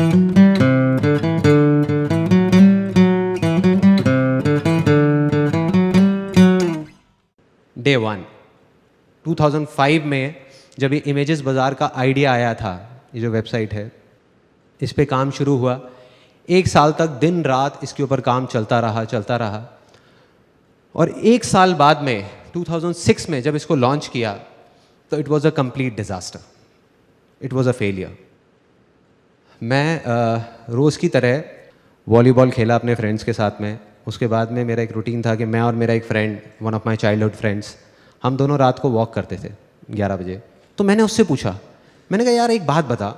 Day 1 2005 में जब ये इमेजेस बाज़ार का आइडिया आया था, ये जो वेबसाइट है, इस पे काम शुरू हुआ। 1 साल तक दिन रात इसके ऊपर काम चलता रहा। और 1 साल बाद में 2006 में जब इसको लॉन्च किया तो it was a complete disaster, it was a failure. मैं रोज़ की तरह वॉलीबॉल खेला अपने फ्रेंड्स के साथ में। उसके बाद में मेरा एक रूटीन था कि मैं और मेरा एक friend, one of my childhood friends, हम दोनों रात को वॉक करते थे 11 बजे। तो मैंने उससे पूछा, मैंने कहा यार एक बात बता,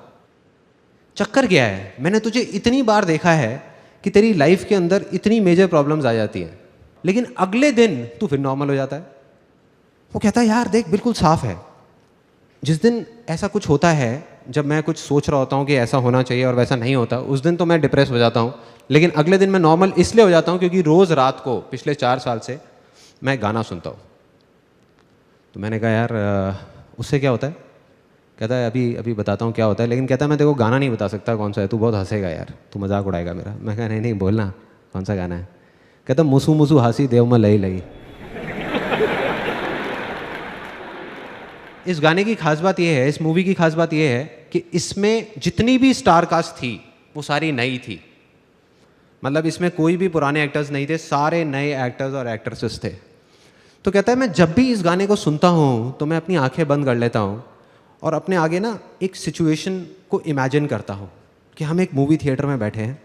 चक्कर क्या है? मैंने तुझे इतनी बार देखा है कि तेरी लाइफ के अंदर इतनी मेजर प्रॉब्लम्स आ जाती हैं, लेकिन अगले दिन तू फिर नॉर्मल हो जाता है। वो कहता है यार देख बिल्कुल साफ है, जिस दिन ऐसा कुछ होता है, जब मैं कुछ सोच रहा होता हूँ कि ऐसा होना चाहिए और वैसा नहीं होता, उस दिन तो मैं डिप्रेस हो जाता हूँ, लेकिन अगले दिन मैं नॉर्मल इसलिए हो जाता हूँ क्योंकि रोज़ रात को पिछले 4 साल से मैं गाना सुनता हूँ। तो मैंने कहा यार उससे क्या होता है? कहता है अभी बताता हूँ क्या होता है, लेकिन कहता है मैं तेरे को गाना नहीं बता सकता कौन सा है, तू बहुत हंसेगा यार, तू मजाक उड़ाएगा मेरा। मैं कहा नहीं बोलना कौन सा गाना है। कहता मुसू मुसू हासी देव में लई लई। इस गाने की खास बात यह है, इस मूवी की खास बात यह है कि इसमें जितनी भी स्टार कास्ट थी वो सारी नई थी। मतलब इसमें कोई भी पुराने एक्टर्स नहीं थे, सारे नए एक्टर्स और एक्ट्रेसेस थे। तो कहता है मैं जब भी इस गाने को सुनता हूँ तो मैं अपनी आंखें बंद कर लेता हूँ और अपने आगे ना एक सिचुएशन को इमेजिन करता हूँ कि हम एक मूवी थिएटर में बैठे हैं,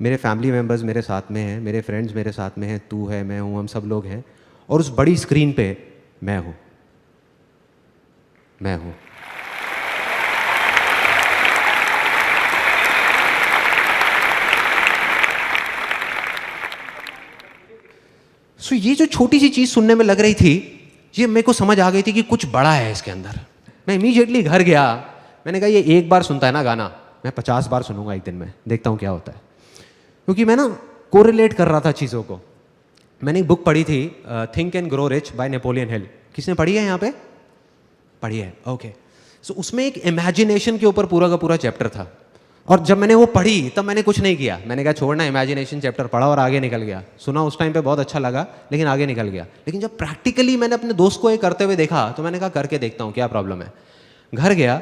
मेरे फैमिली मेम्बर्स मेरे साथ में हैं, मेरे फ्रेंड्स मेरे साथ में हैं, तू है, मैं हूँ, हम सब लोग हैं, और उस बड़ी स्क्रीन पे मैं हूँ। सो ये जो छोटी सी चीज़ सुनने में लग रही थी, ये मेरे को समझ आ गई थी कि कुछ बड़ा है इसके अंदर। मैं इमीडिएटली घर गया, मैंने कहा ये एक बार सुनता है ना गाना, मैं 50 बार सुनूंगा एक दिन में, देखता हूँ क्या होता है। क्योंकि मैं ना कोरिलेट कर रहा था चीज़ों को। मैंने एक बुक पढ़ी थी, think and grow rich by Napoleon Hill. किसने पढ़ी है यहाँ पे? पढ़ी है, ओके। सो उसमें एक इमेजिनेशन के ऊपर पूरा का पूरा चैप्टर था, और जब मैंने वो पढ़ी तब मैंने कुछ नहीं किया। मैंने कहा छोड़ना, इमेजिनेशन चैप्टर पढ़ा और आगे निकल गया। सुना उस टाइम पे बहुत अच्छा लगा, लेकिन आगे निकल गया। लेकिन जब प्रैक्टिकली मैंने अपने दोस्त को ये करते हुए देखा तो मैंने कहा करके देखता हूँ क्या प्रॉब्लम है। घर गया,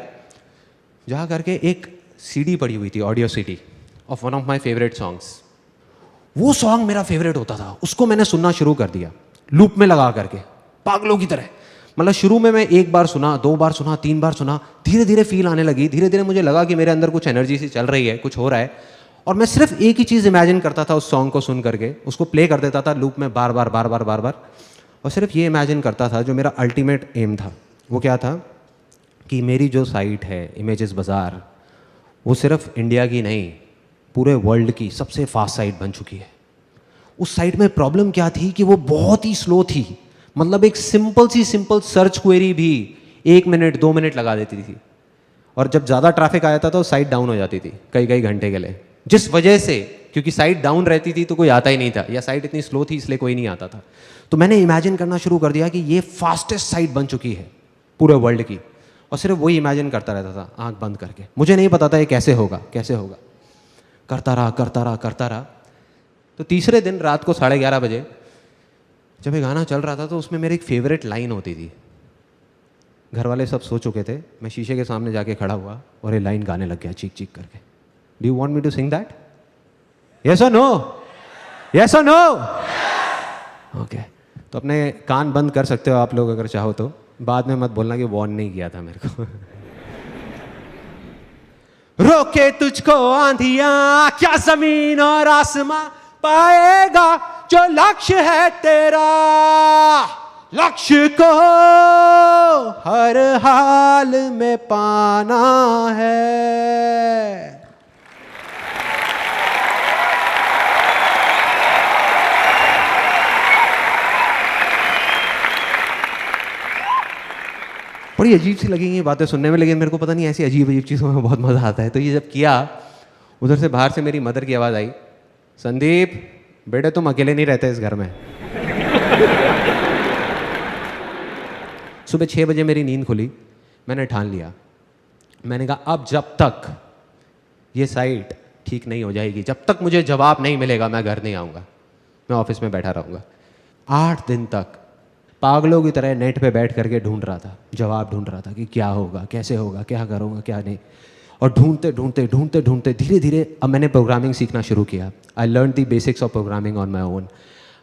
जा करके एक सीडी पड़ी हुई थी, audio CD of one of my favourite songs. वो सॉन्ग मेरा फेवरेट होता था, उसको मैंने सुनना शुरू कर दिया लूप में लगा करके, पागलों की तरह। मतलब शुरू में मैं 1 बार सुना, 2 बार सुना, 3 बार सुना, धीरे धीरे फील आने लगी, धीरे धीरे मुझे लगा कि मेरे अंदर कुछ एनर्जी सी चल रही है, कुछ हो रहा है। और मैं सिर्फ एक ही चीज़ इमेजिन करता था उस सॉन्ग को सुन करके, उसको प्ले कर देता था लूप में बार बार, और सिर्फ ये इमेजिन करता था जो मेरा अल्टीमेट एम था। वो क्या था कि मेरी जो साइट है इमेजेस बाज़ार, वो सिर्फ इंडिया की नहीं, पूरे वर्ल्ड की सबसे फास्ट साइट बन चुकी है। उस साइट में प्रॉब्लम क्या थी कि वो बहुत ही स्लो थी। मतलब एक सिंपल सर्च क्वेरी भी 1 मिनट 2 मिनट लगा देती थी, और जब ज़्यादा ट्रैफिक आ जाता तो साइट डाउन हो जाती थी कई घंटे के लिए। जिस वजह से, क्योंकि साइट डाउन रहती थी तो कोई आता ही नहीं था, या साइट इतनी स्लो थी इसलिए कोई नहीं आता था। तो मैंने इमेजिन करना शुरू कर दिया कि ये फास्टेस्ट साइट बन चुकी है पूरे वर्ल्ड की, और सिर्फ वही इमेजिन करता रहता था आंख बंद करके। मुझे नहीं पता था ये कैसे होगा। करता रहा। तो तीसरे दिन रात को 11:30 बजे जब ये गाना चल रहा था तो उसमें मेरी एक फेवरेट लाइन होती थी। घर वाले सब सो चुके थे, मैं शीशे के सामने जाके खड़ा हुआ और ये लाइन गाने लग गया चीख करके। Do you want me to sing that? Yes or no? Yes or no? Okay. तो अपने कान बंद कर सकते हो आप लोग अगर चाहो तो, बाद में मत बोलना कि वार्न नहीं किया था मेरे को। रोके तुझको आंधियां क्या जमीन और आसमां, पाएगा जो लक्ष्य है तेरा। लक्ष्य को हर हाल में पाना है। बड़ी अजीब सी लगेंगी ये बातें सुनने में, लेकिन मेरे को पता नहीं ऐसी अजीब चीज़ों में बहुत मज़ा आता है। तो ये जब किया, उधर से बाहर से मेरी मदर की आवाज़ आई, संदीप बेटे तुम अकेले नहीं रहते इस घर में। सुबह 6 बजे मेरी नींद खुली। मैंने ठान लिया, मैंने कहा अब जब तक ये साइट ठीक नहीं हो जाएगी, जब तक मुझे जवाब नहीं मिलेगा मैं घर नहीं आऊँगा, मैं ऑफिस में बैठा रहूँगा। 8 दिन तक पागलों की तरह नेट पे बैठ करके ढूंढ रहा था, जवाब ढूंढ रहा था कि क्या होगा, कैसे होगा, क्या करूँगा, क्या नहीं। और ढूंढते ढूंढते ढूंढते ढूंढते धीरे धीरे अब मैंने प्रोग्रामिंग सीखना शुरू किया। I learn the basics of programming on my own.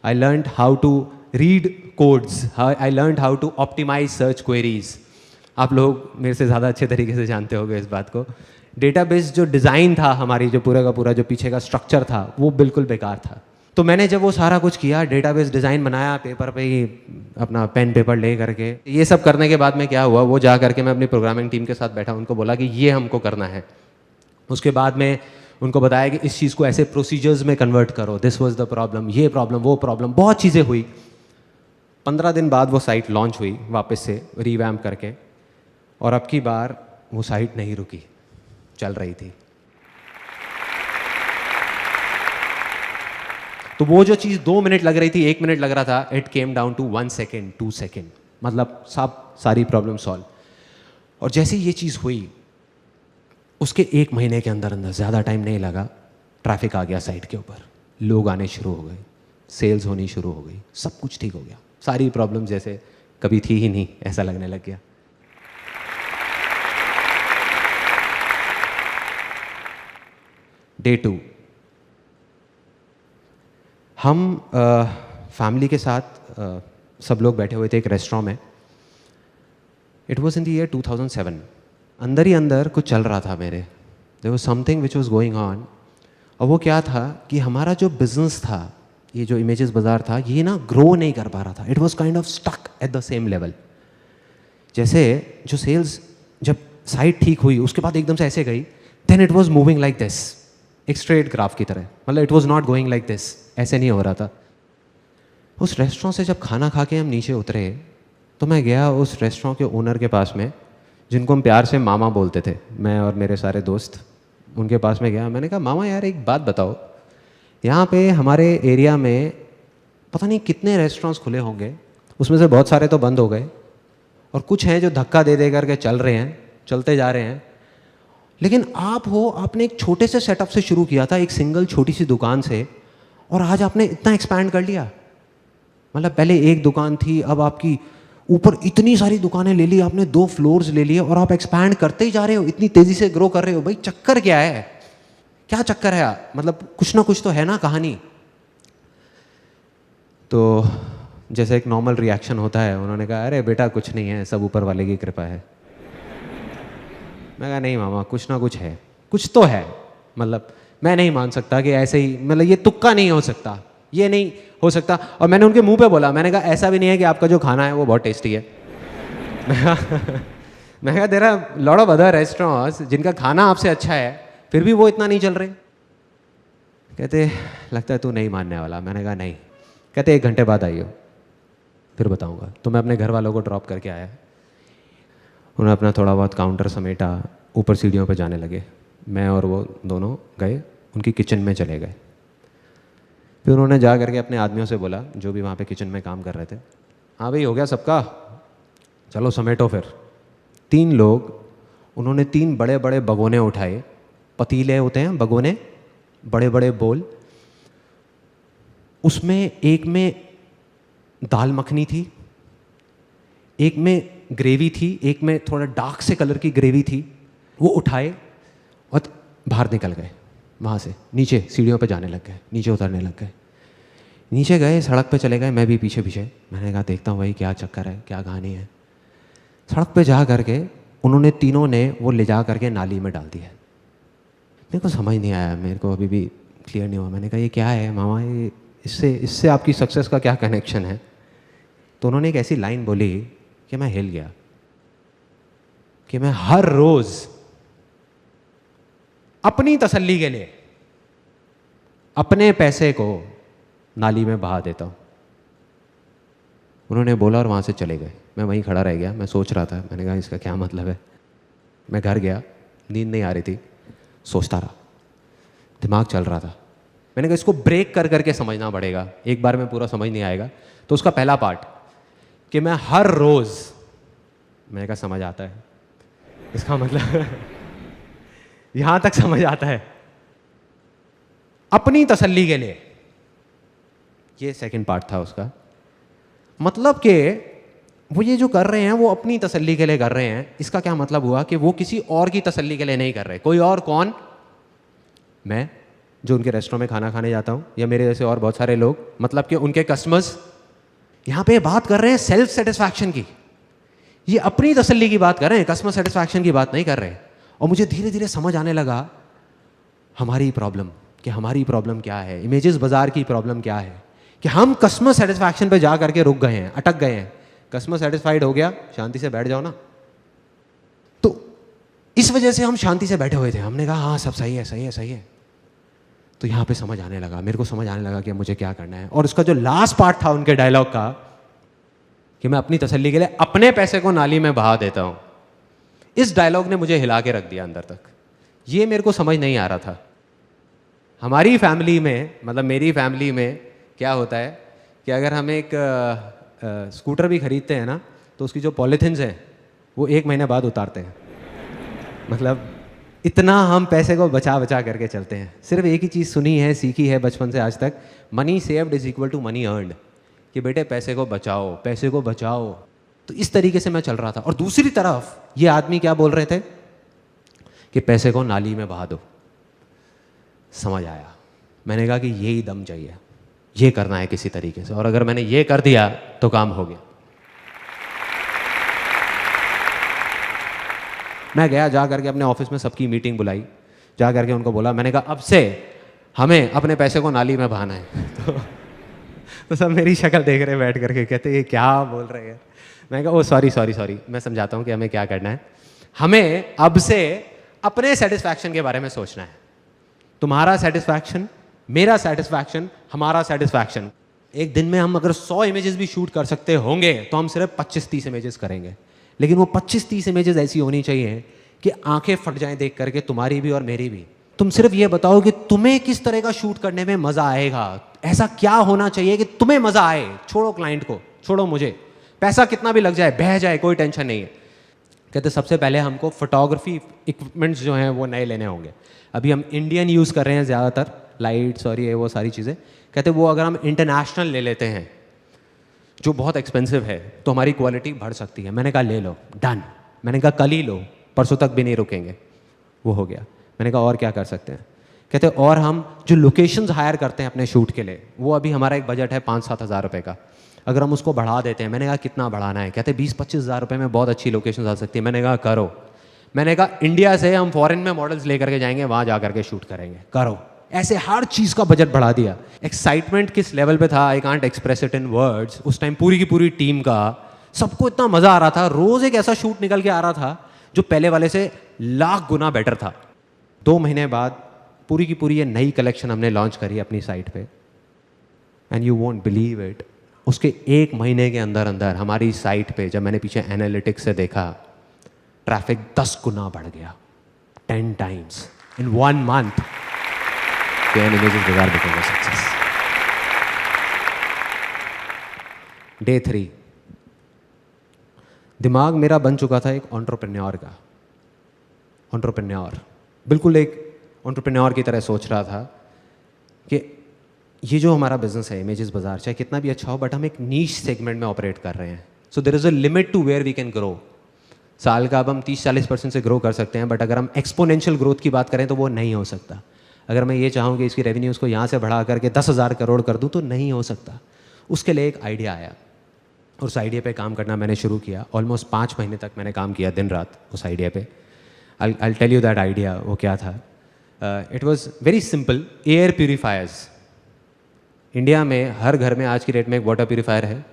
I learn how to read codes, I learn how to optimize search queries. आप लोग मेरे से ज़्यादा अच्छे तरीके से जानते होंगे इस बात को। डेटाबेस जो डिज़ाइन था हमारी, जो पूरा का पूरा जो पीछे का स्ट्रक्चर था, वो बिल्कुल बेकार था। तो मैंने जब वो सारा कुछ किया, डेटाबेस डिज़ाइन बनाया पेपर पे ही, अपना पेन पेपर ले करके, ये सब करने के बाद में क्या हुआ, वो जा करके मैं अपनी प्रोग्रामिंग टीम के साथ बैठा, उनको बोला कि ये हमको करना है। उसके बाद में उनको बताया कि इस चीज़ को ऐसे प्रोसीजर्स में कन्वर्ट करो, दिस वाज द प्रॉब्लम, ये प्रॉब्लम, वो प्रॉब्लम, बहुत चीज़ें हुई। 15 दिन बाद वो साइट लॉन्च हुई वापस से रिवैम्प करके, और अब की बार वो साइट नहीं रुकी, चल रही थी। तो वो जो चीज़ 2 मिनट लग रही थी, 1 मिनट लग रहा था, it came down to 1 second, 2 second, मतलब सारी प्रॉब्लम सॉल्व। और जैसे ये चीज़ हुई, उसके 1 महीने के अंदर अंदर, ज़्यादा टाइम नहीं लगा, ट्रैफिक आ गया साइट के ऊपर, लोग आने शुरू हो गए, सेल्स होनी शुरू हो गई, सब कुछ ठीक हो गया, सारी प्रॉब्लम जैसे कभी थी ही नहीं ऐसा लगने लग गया। डे 2, हम फैमिली के साथ सब लोग बैठे हुए थे एक रेस्टोरेंट में। It was in the year 2007। अंदर ही अंदर कुछ चल रहा था मेरे, there was something which was going on. और वो क्या था कि हमारा जो बिजनेस था, ये जो इमेजेस बाज़ार था, ये ना ग्रो नहीं कर पा रहा था। It was kind of stuck at the same level. जैसे जो सेल्स जब साइट ठीक हुई उसके बाद एकदम से ऐसे गई, then it was moving like this, एक स्ट्रेट ग्राफ की तरह, मतलब it was not going like this, ऐसे नहीं हो रहा था। उस रेस्टोरेंट से जब खाना खा के हम नीचे उतरे, तो मैं गया उस रेस्टोरेंट के ओनर के पास में, जिनको हम प्यार से मामा बोलते थे, मैं और मेरे सारे दोस्त। उनके पास में गया, मैंने कहा मामा यार एक बात बताओ, यहाँ पे हमारे एरिया में पता नहीं कितने रेस्टोरेंट्स खुले होंगे, उसमें से बहुत सारे तो बंद हो गए और कुछ हैं जो धक्का दे दे करके चल रहे हैं, चलते जा रहे हैं। लेकिन आप हो, आपने एक छोटे से सेटअप से शुरू किया था, एक सिंगल छोटी सी दुकान से, और आज आपने इतना एक्सपैंड कर लिया। मतलब पहले एक दुकान थी, अब आपकी ऊपर इतनी सारी दुकानें ले ली आपने, 2 फ्लोर्स ले लिए, और आप एक्सपैंड करते ही जा रहे हो, इतनी तेजी से ग्रो कर रहे हो। भाई चक्कर क्या है, क्या चक्कर है? मतलब कुछ ना कुछ तो है ना कहानी। तो जैसे एक नॉर्मल रिएक्शन होता है, उन्होंने कहा अरे बेटा कुछ नहीं है, सब ऊपर वाले की कृपा है। मैं कहा नहीं मामा, कुछ ना कुछ है, कुछ तो है। मतलब मैं नहीं मान सकता कि ऐसे ही, मतलब ये तुक्का नहीं हो सकता, ये नहीं हो सकता। और मैंने उनके मुंह पे बोला, मैंने कहा ऐसा भी नहीं है कि आपका जो खाना है वो बहुत टेस्टी है। मैं कहा there are lot of other restaurants जिनका खाना आपसे अच्छा है, फिर भी वो इतना नहीं चल रहे। कहते लगता है तू नहीं मानने वाला। मैंने कहा नहीं। कहते 1 घंटे बाद आइयो, फिर बताऊंगा। तो मैं अपने घर वालों को ड्रॉप करके आया, उन्होंने अपना थोड़ा बहुत काउंटर समेटा, ऊपर सीढ़ियों पर जाने लगे। मैं और वो दोनों गए उनकी किचन में चले गए। फिर उन्होंने जा करके अपने आदमियों से बोला, जो भी वहाँ पे किचन में काम कर रहे थे, हाँ भाई हो गया सबका, चलो समेटो। फिर 3 लोग, उन्होंने 3 बड़े बड़े भगोने उठाए, पतीले होते हैं भगोने, बड़े बड़े बोल, उसमें एक में दाल मखनी थी, एक में ग्रेवी थी, एक में थोड़ा डार्क से कलर की ग्रेवी थी। वो उठाए और बाहर निकल गए, वहाँ से नीचे सीढ़ियों पे जाने लग गए, नीचे उतरने लग गए। नीचे गए, सड़क पे चले गए, मैं भी पीछे पीछे। मैंने कहा देखता हूँ भाई क्या चक्कर है, क्या कहानी है। सड़क पे जा करके उन्होंने तीनों ने वो ले जा करके नाली में डाल दिया। मेरे को समझ नहीं आया, मेरे को अभी भी क्लियर नहीं हुआ। मैंने कहा ये क्या है मामा, ये इससे आपकी सक्सेस का क्या कनेक्शन है? तो उन्होंने एक ऐसी लाइन बोली कि मैं हिल गया, कि मैं हर रोज अपनी तसल्ली के लिए अपने पैसे को नाली में बहा देता हूं। उन्होंने बोला और वहां से चले गए। मैं वहीं खड़ा रह गया, मैं सोच रहा था, मैंने कहा इसका क्या मतलब है। मैं घर गया, नींद नहीं आ रही थी, सोचता रहा, दिमाग चल रहा था। मैंने कहा इसको ब्रेक कर करके समझना पड़ेगा, एक बार में पूरा समझ नहीं आएगा। तो उसका पहला पार्ट कि मैं हर रोज, मैंने कहा समझ आता है इसका मतलब यहां तक समझ आता है। अपनी तसल्ली के लिए, ये सेकंड पार्ट था उसका। मतलब कि वो ये जो कर रहे हैं वो अपनी तसल्ली के लिए कर रहे हैं। इसका क्या मतलब हुआ कि वो किसी और की तसल्ली के लिए नहीं कर रहे। कोई और कौन? मैं, जो उनके रेस्टोरेंट में खाना खाने जाता हूं, या मेरे जैसे और बहुत सारे लोग, मतलब कि उनके कस्टमर्स। यहां पे बात कर रहे हैं सेल्फ सेटिस्फैक्शन की, ये अपनी तसल्ली की बात कर रहे हैं, कस्टमर सेटिस्फैक्शन की बात नहीं कर रहे। और मुझे धीरे धीरे समझ आने लगा हमारी प्रॉब्लम, कि हमारी प्रॉब्लम क्या है, इमेजेस बाजार की प्रॉब्लम क्या है, कि हम कस्टमर सेटिस्फैक्शन पे जा करके रुक गए हैं, अटक गए हैं। कस्टमर सेटिस्फाइड हो गया, शांति से बैठ जाओ ना। तो इस वजह से हम शांति से बैठे हुए थे। हमने कहा हाँ सब सही है, सही है, सही है। तो यहां पे समझ आने लगा, मेरे को समझ आने लगा कि मुझे क्या करना है। और उसका जो लास्ट पार्ट था उनके डायलॉग का, कि मैं अपनी तसल्ली के लिए अपने पैसे को नाली में बहा देता हूं, इस डायलॉग ने मुझे हिला के रख दिया अंदर तक। ये मेरे को समझ नहीं आ रहा था। हमारी फैमिली में, मतलब मेरी फैमिली में क्या होता है कि अगर हम एक स्कूटर भी खरीदते हैं ना, तो उसकी जो पॉलीथिन्स हैं वो 1 महीने बाद उतारते हैं। मतलब इतना हम पैसे को बचा बचा करके चलते हैं। सिर्फ एक ही चीज़ सुनी है, सीखी है बचपन से आज तक, money saved is equal to money earned, कि बेटे पैसे को बचाओ, पैसे को बचाओ। तो इस तरीके से मैं चल रहा था। और दूसरी तरफ ये आदमी क्या बोल रहे थे कि पैसे को नाली में बहा दो। समझ आया। मैंने कहा कि यही दम चाहिए, ये करना है किसी तरीके से, और अगर मैंने ये कर दिया तो काम हो गया। मैं गया, जा करके अपने ऑफिस में सबकी मीटिंग बुलाई, जा करके उनको बोला, मैंने कहा अब से हमें अपने पैसे को नाली में बहाना है। तो सब मेरी शक्ल देख रहे बैठ करके, कहते ये क्या बोल रहे हैं। मैं कहा ओ सॉरी सॉरी सॉरी, मैं समझाता हूँ कि हमें क्या करना है। हमें अब से अपने सेटिस्फैक्शन के बारे में सोचना है। तुम्हारा सेटिस्फैक्शन, मेरा सेटिस्फैक्शन, हमारा सेटिस्फैक्शन। एक दिन में हम अगर 100 इमेजेस भी शूट कर सकते होंगे तो हम सिर्फ 25-30 इमेजेस करेंगे। लेकिन वो 25-30 इमेजेस ऐसी होनी चाहिए कि आंखें फट जाएं देख करके, तुम्हारी भी और मेरी भी। तुम सिर्फ ये बताओ कि तुम्हें किस तरह का शूट करने में मजा आएगा, ऐसा क्या होना चाहिए कि तुम्हें मजा आए। छोड़ो क्लाइंट को, छोड़ो मुझे, पैसा कितना भी लग जाए, बह जाए, कोई टेंशन नहीं है। कहते सबसे पहले हमको फोटोग्राफी इक्विपमेंट्स जो हैं वो नए लेने होंगे। अभी हम इंडियन यूज़ कर रहे हैं ज़्यादातर, लाइट्स और ये वो सारी चीज़ें। कहते वो अगर हम इंटरनेशनल ले लेते हैं जो बहुत एक्सपेंसिव है तो हमारी क्वालिटी बढ़ सकती है। मैंने कहा ले लो, डन। मैंने कहा कल ही लो, परसों तक भी नहीं रुकेंगे। वो हो गया। मैंने कहा और क्या कर सकते हैं। कहते और हम जो लोकेशंस हायर करते हैं अपने शूट के लिए, वो अभी हमारा एक बजट है 5-7 हज़ार रुपये का, अगर हम उसको बढ़ा देते हैं। मैंने कहा कितना बढ़ाना है। कहते 20-25 हज़ार रुपये में बहुत अच्छी लोकेशन आ सकती है। मैंने कहा करो। मैंने कहा इंडिया से हम फॉरेन में मॉडल्स लेकर के जाएंगे, वहाँ जा करके शूट करेंगे, करो। ऐसे हर चीज़ का बजट बढ़ा दिया। एक्साइटमेंट किस लेवल पे था, I can't express it in words. उस टाइम पूरी की पूरी टीम का, सबको इतना मज़ा आ रहा था। रोज़ एक ऐसा शूट निकल के आ रहा था जो पहले वाले से लाख गुना बेटर था। 2 महीने बाद पूरी की पूरी ये नई कलेक्शन हमने लॉन्च करी अपनी साइट पे, and you won't believe it, उसके 1 महीने के अंदर अंदर हमारी साइट पे, जब मैंने पीछे एनालिटिक्स से देखा, ट्रैफिक 10 गुना बढ़ गया, 10 टाइम्स इन 1 मंथ। इमेजेस बाजार बिकेगा सक्सेस। डे 3, दिमाग मेरा बन चुका था एक एंटरप्रेन्योर का। एंटरप्रेन्योर, बिल्कुल एक एंटरप्रेन्योर की तरह सोच रहा था कि ये जो हमारा बिजनेस है इमेजेस बाजार, चाहे कितना भी अच्छा हो, बट हम एक नीश सेगमेंट में ऑपरेट कर रहे हैं। So there is a limit to where we can grow. साल का अब हम 30-40% से ग्रो कर सकते हैं, बट अगर हम एक्सपोनेंशियल ग्रोथ की बात करें तो वो नहीं हो सकता। अगर मैं ये चाहूँ कि इसकी रेवेन्यूज़ को यहाँ से बढ़ा करके 10,000 करोड़ कर दूँ तो नहीं हो सकता। उसके लिए एक आइडिया आया, और उस आइडिया पे काम करना मैंने शुरू किया। ऑलमोस्ट 5 महीने तक मैंने काम किया दिन रात उस आइडिया पे। I tell you that idea वो क्या था। It was very simple. Air purifiers, India में हर घर में आज की डेट में एक वाटर प्यूरीफायर है,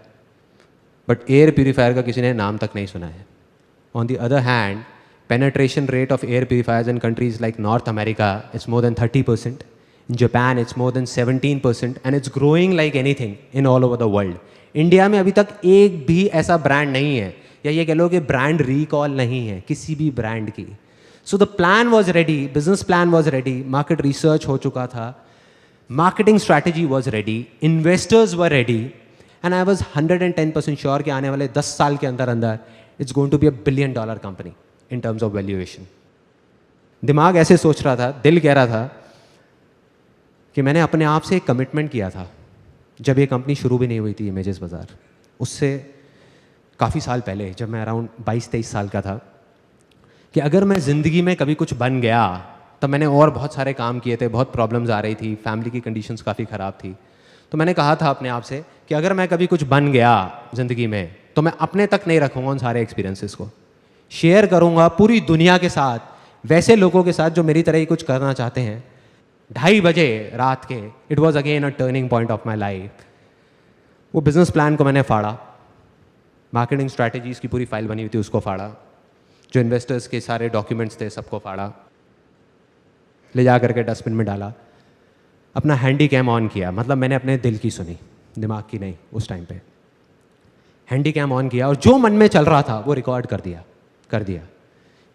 बट एयर प्यूरीफायर का किसी ने नाम तक नहीं सुना है। On the other hand, penetration rate of air purifiers in countries like North America is more than 30%. In Japan, it's more than 17%, and it's growing like anything in all over the world. India में अभी तक एक भी ऐसा brand नहीं है, या ये कह लो कि ब्रांड रिकॉल नहीं है किसी भी ब्रांड की। So the plan was ready, business plan was ready, market research हो चुका था, marketing strategy was ready, investors were ready, and I was 110% sure कि आने वाले 10 साल के अंदर अंदर it's going to be $1 billion company in terms of valuation. दिमाग ऐसे सोच रहा था, दिल कह रहा था कि मैंने अपने आप से एक कमिटमेंट किया था जब ये कंपनी शुरू भी नहीं हुई थी, इमेजेस बाज़ार, उससे काफ़ी साल पहले, जब मैं अराउंड 22-23 साल का था, कि अगर मैं ज़िंदगी में कभी कुछ बन गया, तब मैंने और बहुत सारे काम किए थे, बहुत प्रॉब्लम्स आ रही थी, फैमिली की कंडीशंस काफ़ी ख़राब थी, तो मैंने कहा था अपने आप से कि अगर मैं कभी कुछ बन गया ज़िंदगी में, तो मैं अपने तक नहीं रखूँगा उन सारे एक्सपीरियंसेस को, शेयर करूँगा पूरी दुनिया के साथ, वैसे लोगों के साथ जो मेरी तरह ही कुछ करना चाहते हैं। 2:30 बजे रात के, it was again a turning point of my life. वो बिजनेस प्लान को मैंने फाड़ा, मार्केटिंग स्ट्रैटेजीज़ की पूरी फाइल बनी हुई थी उसको फाड़ा, जो इन्वेस्टर्स के सारे डॉक्यूमेंट्स थे सबको फाड़ा, ले जा करके डस्टबिन में डाला, अपना हैंडी कैम ऑन किया, मतलब मैंने अपने दिल की सुनी, दिमाग की नहीं। उस टाइम पे हैंडी कैम ऑन किया और जो मन में चल रहा था वो रिकॉर्ड कर दिया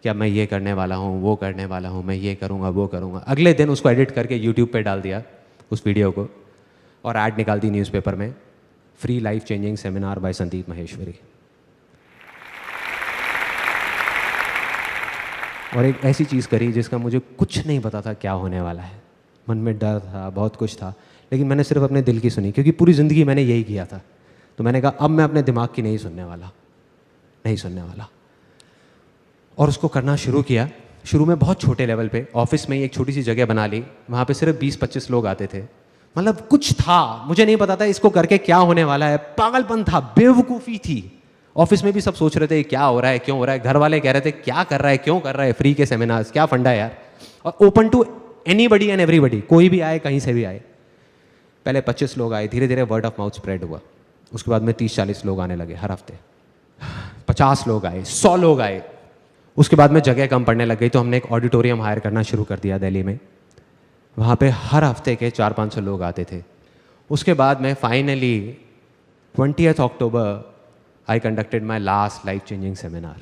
कि अब मैं ये करने वाला हूँ, वो करने वाला हूँ, मैं ये करूँगा, वो करूँगा। अगले दिन उसको एडिट करके यूट्यूब पे डाल दिया उस वीडियो को, और ऐड निकाल दी न्यूज़पेपर में, free life changing seminar by Sandeep Maheshwari. और एक ऐसी चीज़ करी जिसका मुझे कुछ नहीं पता था क्या होने वाला है, मन में डर था, बहुत कुछ था, लेकिन मैंने सिर्फ अपने दिल की सुनी, क्योंकि पूरी ज़िंदगी मैंने यही किया था। तो मैंने कहा अब मैं अपने दिमाग की नहीं सुनने वाला, और उसको करना शुरू किया। शुरू में बहुत छोटे लेवल पे, ऑफिस में ही एक छोटी सी जगह बना ली, वहाँ पे सिर्फ 20-25 लोग आते थे, मतलब कुछ था, मुझे नहीं पता था इसको करके क्या होने वाला है, पागलपन था, बेवकूफ़ी थी। ऑफिस में भी सब सोच रहे थे क्या हो रहा है, क्यों हो रहा है, घर वाले कह रहे थे क्या कर रहा है, क्यों कर रहा है, फ्री के सेमिनार्स, क्या फंडा है यार, और open to anybody and everybody, कोई भी आए, कहीं से भी आए। पहले 25 लोग आए, धीरे धीरे वर्ड ऑफ माउथ स्प्रेड हुआ, उसके बाद में 30-40 लोग आने लगे हर हफ्ते, 50 लोग आए, 100 लोग आए। उसके बाद में जगह कम पड़ने लग गई, तो हमने एक ऑडिटोरियम हायर करना शुरू कर दिया दिल्ली में, वहाँ पे हर हफ्ते के 400-500 लोग आते थे। उसके बाद में finally 20th October I conducted my last life changing seminar.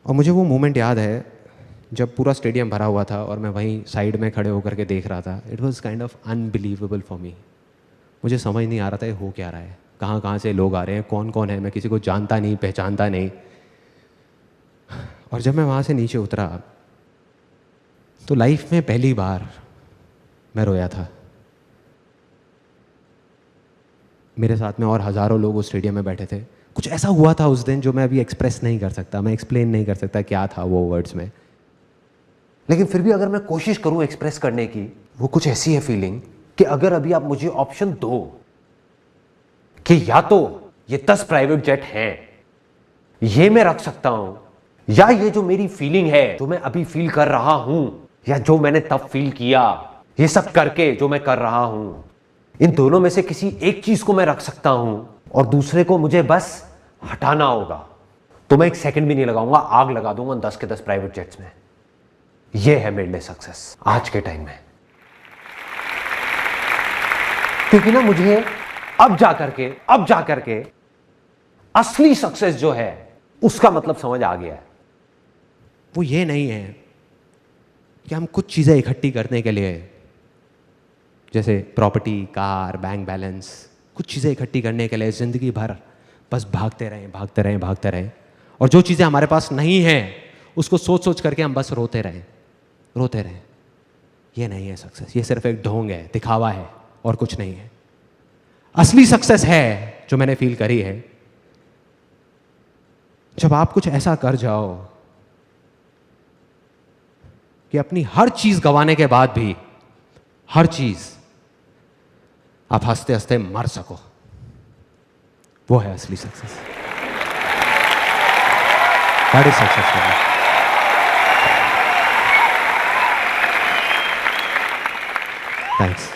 और मुझे वो मोमेंट याद है जब पूरा स्टेडियम भरा हुआ था और मैं वहीं साइड में खड़े होकर के देख रहा था। It was kind of unbelievable for me. मुझे समझ नहीं आ रहा था ये हो क्या रहा है, कहाँ कहाँ से लोग आ रहे हैं, कौन कौन है, मैं किसी को जानता नहीं, पहचानता नहीं। और जब मैं वहाँ से नीचे उतरा तो लाइफ में पहली बार मैं रोया था। मेरे साथ में और हज़ारों लोग उस स्टेडियम में बैठे थे। कुछ ऐसा हुआ था उस दिन जो मैं अभी एक्सप्रेस नहीं कर सकता, मैं एक्सप्लेन नहीं कर सकता क्या था वो वर्ड्स में, लेकिन फिर भी अगर मैं कोशिश करूं एक्सप्रेस करने की, वो कुछ ऐसी है फीलिंग कि अगर अभी आप मुझे ऑप्शन दो कि या तो ये 10 प्राइवेट जेट हैं, ये मैं रख सकता हूं, या ये जो मेरी फीलिंग है, जो मैं अभी फील कर रहा हूं, या जो मैंने तब फील किया, ये सब करके जो मैं कर रहा हूं, इन दोनों में से किसी एक चीज को मैं रख सकता हूं और दूसरे को मुझे बस हटाना होगा, तो मैं एक सेकंड भी नहीं लगाऊंगा, आग लगा दूंगा 10 के 10 प्राइवेट जेट्स में। यह है मेरे लिए सक्सेस आज के टाइम में। क्योंकि ना मुझे अब जाकर के असली सक्सेस जो है उसका मतलब समझ आ गया है। वो ये नहीं है कि हम कुछ चीजें इकट्ठी करने के लिए, जैसे प्रॉपर्टी, कार, बैंक बैलेंस, कुछ चीज़ें इकट्ठी करने के लिए ज़िंदगी भर बस भागते रहें, और जो चीज़ें हमारे पास नहीं हैं उसको सोच सोच करके हम बस रोते रहें। ये नहीं है सक्सेस, ये सिर्फ एक ढोंग है, दिखावा है और कुछ नहीं है। असली सक्सेस है जो मैंने फील करी है, जब आप कुछ ऐसा कर जाओ कि अपनी हर चीज़ गंवाने के बाद भी, हर चीज़, आप हंसते हंसते मर सको, वो है असली success. That is success for me. Thanks.